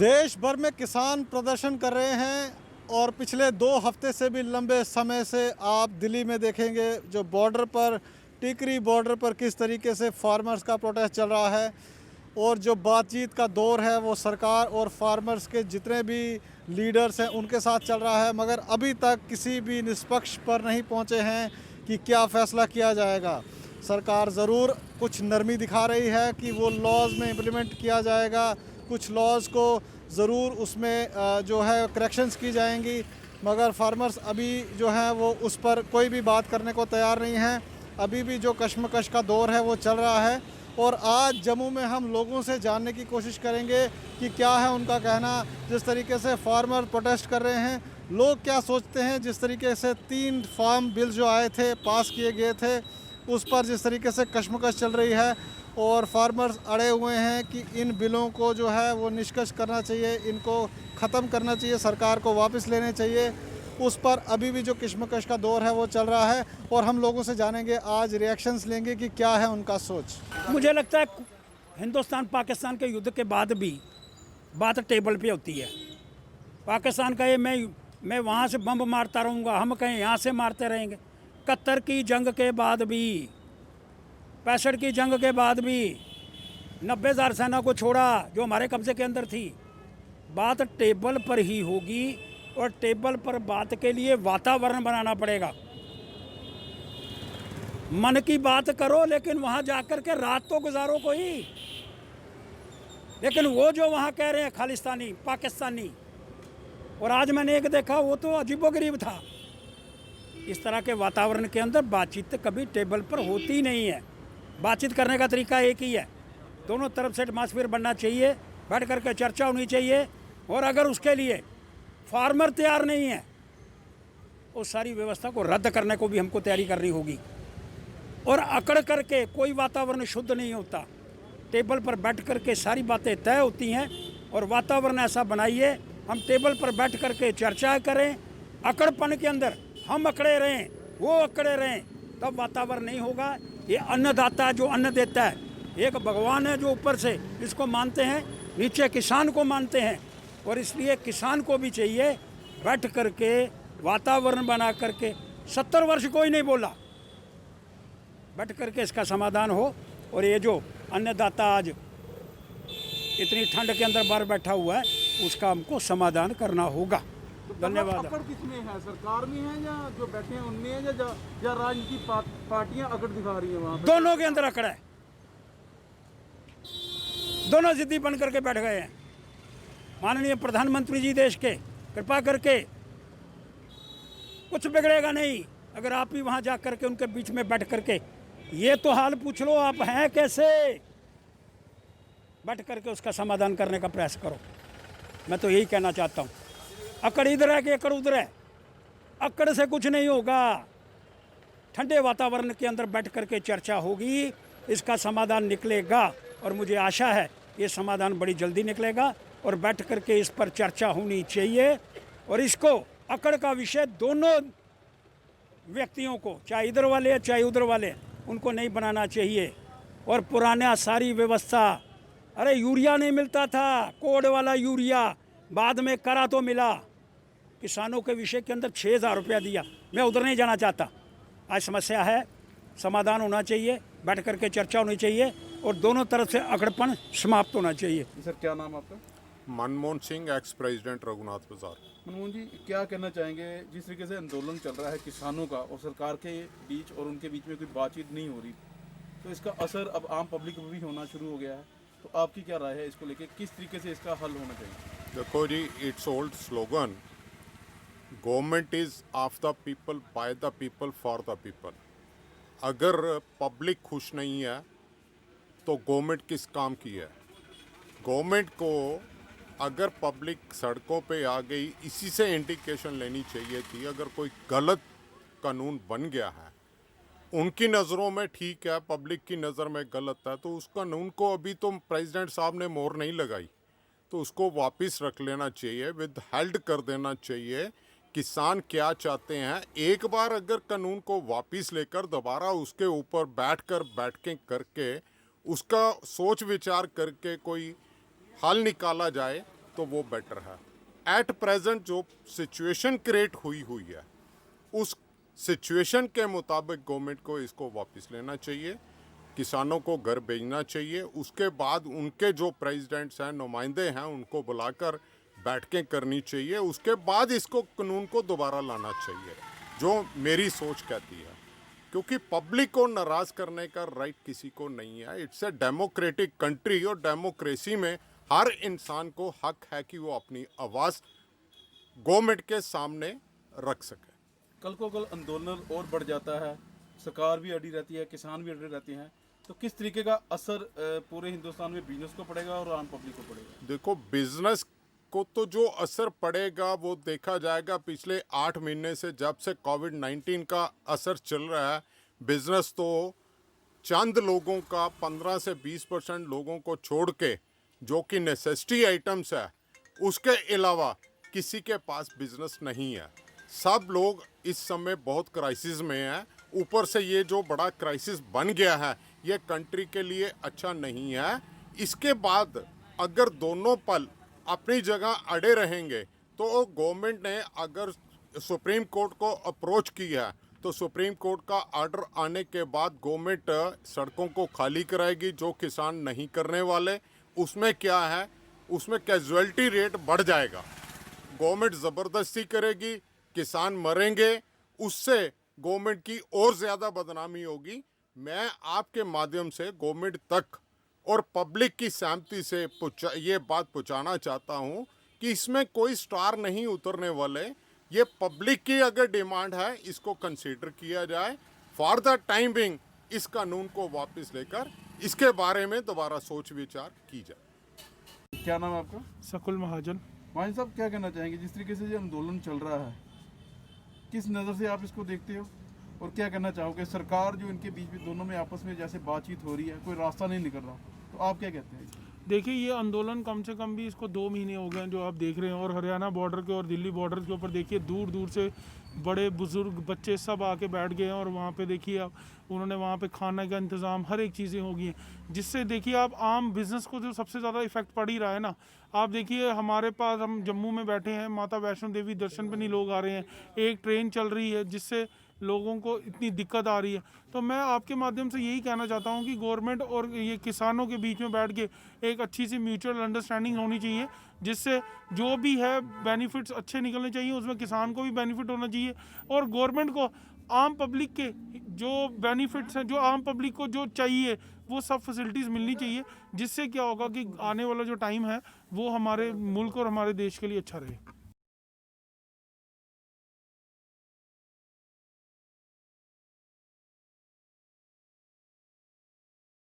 देश भर में किसान प्रदर्शन कर रहे हैं और पिछले 2 हफ्ते से भी लंबे समय से आप दिल्ली में देखेंगे जो बॉर्डर पर टिकरी बॉर्डर पर किस तरीके से फार्मर्स का प्रोटेस्ट चल रहा है और जो बातचीत का दौर है वो सरकार और फार्मर्स के जितने भी लीडर्स हैं उनके साथ चल रहा है, मगर अभी तक किसी भी निष्पक्ष पर नहीं पहुंचे हैं कि क्या फ़ैसला किया जाएगा। सरकार ज़रूर कुछ नरमी दिखा रही है कि वो लॉज में इम्प्लीमेंट किया जाएगा, कुछ लॉज को ज़रूर उसमें जो है करेक्शंस की जाएंगी, मगर फार्मर्स अभी जो है वो उस पर कोई भी बात करने को तैयार नहीं है। अभी भी जो कश्मकश का दौर है वो चल रहा है और आज जम्मू में हम लोगों से जानने की कोशिश करेंगे कि क्या है उनका कहना। जिस तरीके से फार्मर प्रोटेस्ट कर रहे हैं, लोग क्या सोचते हैं, जिस तरीके से 3 फार्म बिल जो आए थे पास किए गए थे उस पर जिस तरीके से कश्मकश चल रही है और फार्मर्स अड़े हुए हैं कि इन बिलों को जो है वो निष्कर्ष करना चाहिए, इनको ख़त्म करना चाहिए, सरकार को वापस लेने चाहिए। उस पर अभी भी जो कश्मकश का दौर है वो चल रहा है और हम लोगों से जानेंगे, आज रिएक्शंस लेंगे कि क्या है उनका सोच। मुझे लगता है हिंदुस्तान पाकिस्तान के युद्ध के बाद भी बात टेबल पे होती है। पाकिस्तान कहे मैं वहाँ से बम मारता रहूँगा, हम कहें यहाँ से मारते रहेंगे। 71 की जंग के बाद भी, 65 की जंग के बाद भी 90,000 सेना को छोड़ा जो हमारे कब्जे के अंदर थी। बात टेबल पर ही होगी और टेबल पर बात के लिए वातावरण बनाना पड़ेगा। मन की बात करो लेकिन वहाँ जाकर के रात तो गुजारो कोई। लेकिन वो जो वहाँ कह रहे हैं खालिस्तानी पाकिस्तानी, और आज मैंने एक देखा वो तो अजीबोगरीब था। इस तरह के वातावरण के अंदर बातचीत कभी टेबल पर होती नहीं है। बातचीत करने का तरीका एक ही है, दोनों तरफ से एटमॉस्फेयर बनना चाहिए, बैठ करके चर्चा होनी चाहिए। और अगर उसके लिए फार्मर तैयार नहीं है उस सारी व्यवस्था को रद्द करने को भी हमको तैयारी करनी होगी। और अकड़ करके कोई वातावरण शुद्ध नहीं होता। टेबल पर बैठ करके सारी बातें तय होती हैं और वातावरण ऐसा बनाइए, हम टेबल पर बैठ करके चर्चा करें। अकड़पन के अंदर हम अकड़े रहें, वो अकड़े रहें, तब वातावरण नहीं होगा। ये अन्नदाता जो अन्न देता है, एक भगवान है जो ऊपर से इसको मानते हैं, नीचे किसान को मानते हैं। और इसलिए किसान को भी चाहिए बैठ करके वातावरण बना करके, 70 वर्ष कोई नहीं बोला, बैठ करके इसका समाधान हो। और ये जो अन्नदाता आज इतनी ठंड के अंदर बाहर बैठा हुआ है उसका हमको समाधान करना होगा। धन्यवाद। अकड़ किसमें है, सरकार में है या जो बैठे हैं उनमें है या राजनीतिक पार्टियां अकड़ दिखा रही हैं वहाँ पे? दोनों के अंदर अकड़ है, दोनों जिद्दी बन करके बैठ गए हैं। माननीय प्रधानमंत्री जी देश के, कृपा करके कुछ बिगड़ेगा नहीं अगर आप ही वहाँ जा करके उनके बीच में बैठ करके ये तो हाल पूछ लो आप हैं कैसे, बैठ करके उसका समाधान करने का प्रयास करो। मैं तो यही कहना चाहता हूँ। अकड़ इधर है कि अकड़ उधर है, अकड़ से कुछ नहीं होगा। ठंडे वातावरण के अंदर बैठ करके चर्चा होगी, इसका समाधान निकलेगा और मुझे आशा है ये समाधान बड़ी जल्दी निकलेगा। और बैठ करके इस पर चर्चा होनी चाहिए और इसको अकड़ का विषय दोनों व्यक्तियों को, चाहे इधर वाले चाहे उधर वाले, उनको नहीं बनाना चाहिए। और पुराना सारी व्यवस्था, अरे यूरिया नहीं मिलता था, कोड वाला यूरिया, बाद में करा तो मिला। किसानों के विषय के अंदर 6,000 रुपया दिया। मैं उधर नहीं जाना चाहता। आज समस्या है, समाधान होना चाहिए, बैठ करके चर्चा होनी चाहिए और दोनों तरफ से अकड़पन समाप्त होना चाहिए। सर क्या नाम आपका? मनमोहन सिंह, एक्स प्रेसिडेंट रघुनाथ बाजार। मनमोहन जी, क्या कहना चाहेंगे जिस तरीके से आंदोलन चल रहा है किसानों का और सरकार के बीच और उनके बीच में कोई बातचीत नहीं हो रही, तो इसका असर अब आम पब्लिक पर भी होना शुरू हो गया है, तो आपकी क्या राय है इसको लेके, किस तरीके से इसका हल होना चाहिए? देखो जी, it's old slogan, government is of the people, by the people, for the people. अगर पब्लिक खुश नहीं है तो गवर्नमेंट किस काम की है? गवर्नमेंट को अगर पब्लिक सड़कों पे आ गई, इसी से इंडिकेशन लेनी चाहिए थी। अगर कोई गलत कानून बन गया है, उनकी नज़रों में ठीक है, पब्लिक की नज़र में गलत है, तो उस कानून को अभी तो प्रेसिडेंट साहब ने मोहर नहीं लगाई, तो उसको वापस रख लेना चाहिए, विद हेल्ड कर देना चाहिए। किसान क्या चाहते हैं, एक बार अगर कानून को वापस लेकर दोबारा उसके ऊपर बैठ करके उसका सोच विचार करके कोई हल निकाला जाए तो वो बेटर है। एट प्रेजेंट जो सिचुएशन क्रिएट हुई है उस सिचुएशन के मुताबिक गवर्नमेंट को इसको वापस लेना चाहिए, किसानों को घर भेजना चाहिए। उसके बाद उनके जो प्रेसिडेंट्स हैं, नुमाइंदे हैं, उनको बुलाकर बैठकें करनी चाहिए। उसके बाद इसको कानून को दोबारा लाना चाहिए, जो मेरी सोच कहती है, क्योंकि पब्लिक को नाराज़ करने का राइट किसी को नहीं है। इट्स ए डेमोक्रेटिक कंट्री और डेमोक्रेसी में हर इंसान को हक है कि वो अपनी आवाज़ गवर्नमेंट के सामने रख सके। कल को कल आंदोलन और बढ़ जाता है, सरकार भी अड़ी रहती है, किसान भी अड़े रहते हैं, तो किस तरीके का असर पूरे हिंदुस्तान में बिजनेस को पड़ेगा और आम पब्लिक को पड़ेगा? देखो, बिजनेस को तो जो असर पड़ेगा वो देखा जाएगा। पिछले 8 महीने से जब से कोविड-19 का असर चल रहा है, बिजनेस तो चंद लोगों का 15 से 20% लोगों को छोड़ के जो कि नेसेसिटी आइटम्स है, उसके अलावा किसी के पास बिजनेस नहीं है। सब लोग इस समय बहुत क्राइसिस में हैं। ऊपर से ये जो बड़ा क्राइसिस बन गया है, ये कंट्री के लिए अच्छा नहीं है। इसके बाद अगर दोनों पल अपनी जगह अड़े रहेंगे तो गवर्नमेंट ने अगर सुप्रीम कोर्ट को अप्रोच किया तो सुप्रीम कोर्ट का ऑर्डर आने के बाद गवर्नमेंट सड़कों को खाली कराएगी, जो किसान नहीं करने वाले। उसमें क्या है, उसमें कैजुअलिटी रेट बढ़ जाएगा। गवर्नमेंट ज़बरदस्ती करेगी, किसान मरेंगे, उससे गवर्नमेंट की और ज़्यादा बदनामी होगी। मैं आपके माध्यम से गवर्नमेंट तक और पब्लिक की सहमति से ये बात पहुंचाना चाहता हूं कि इसमें कोई स्टार नहीं उतरने वाले। ये पब्लिक की अगर डिमांड है, इसको कंसीडर किया जाए। फॉर द टाइम बिंग इस कानून को वापस लेकर इसके बारे में दोबारा सोच विचार की जाए। क्या नाम है आपका? सकुल महाजन। माहिन साहब, क्या कहना चाहेंगे जिस तरीके से ये आंदोलन चल रहा है, किस नज़र से आप इसको देखते हो और क्या कहना चाहोगे? सरकार जो इनके बीच में दोनों में आपस में जैसे बातचीत हो रही है, कोई रास्ता नहीं निकल रहा, तो आप क्या कहते हैं? देखिए, ये आंदोलन कम से कम भी इसको 2 महीने हो गए हैं जो आप देख रहे हैं। और हरियाणा बॉर्डर के और दिल्ली बॉर्डर के ऊपर देखिए, दूर दूर से बड़े बुजुर्ग बच्चे सब आके बैठ गए हैं। और वहाँ पे देखिए आप, उन्होंने वहाँ पे खाने का इंतज़ाम, हर एक चीज़ें हो गई हैं, जिससे देखिए आप आम बिज़नेस को जो सबसे ज़्यादा इफेक्ट पड़ ही रहा है ना। आप देखिए, हमारे पास, हम जम्मू में बैठे हैं, माता वैष्णो देवी दर्शन पे नहीं लोग आ रहे हैं। एक ट्रेन चल रही है जिससे लोगों को इतनी दिक्कत आ रही है। तो मैं आपके माध्यम से यही कहना चाहता हूँ कि गवर्नमेंट और ये किसानों के बीच में बैठ के एक अच्छी सी म्यूचुअल अंडरस्टैंडिंग होनी चाहिए, जिससे जो भी है बेनिफिट्स अच्छे निकलने चाहिए, उसमें किसान को भी बेनिफिट होना चाहिए। और गवर्नमेंट को आम पब्लिक के जो बेनिफिट्स हैं, जो आम पब्लिक को जो चाहिए, वो सब फैसिलिटीज़ मिलनी चाहिए, जिससे क्या होगा कि आने वाला जो टाइम है वो हमारे मुल्क और हमारे देश के लिए अच्छा रहे।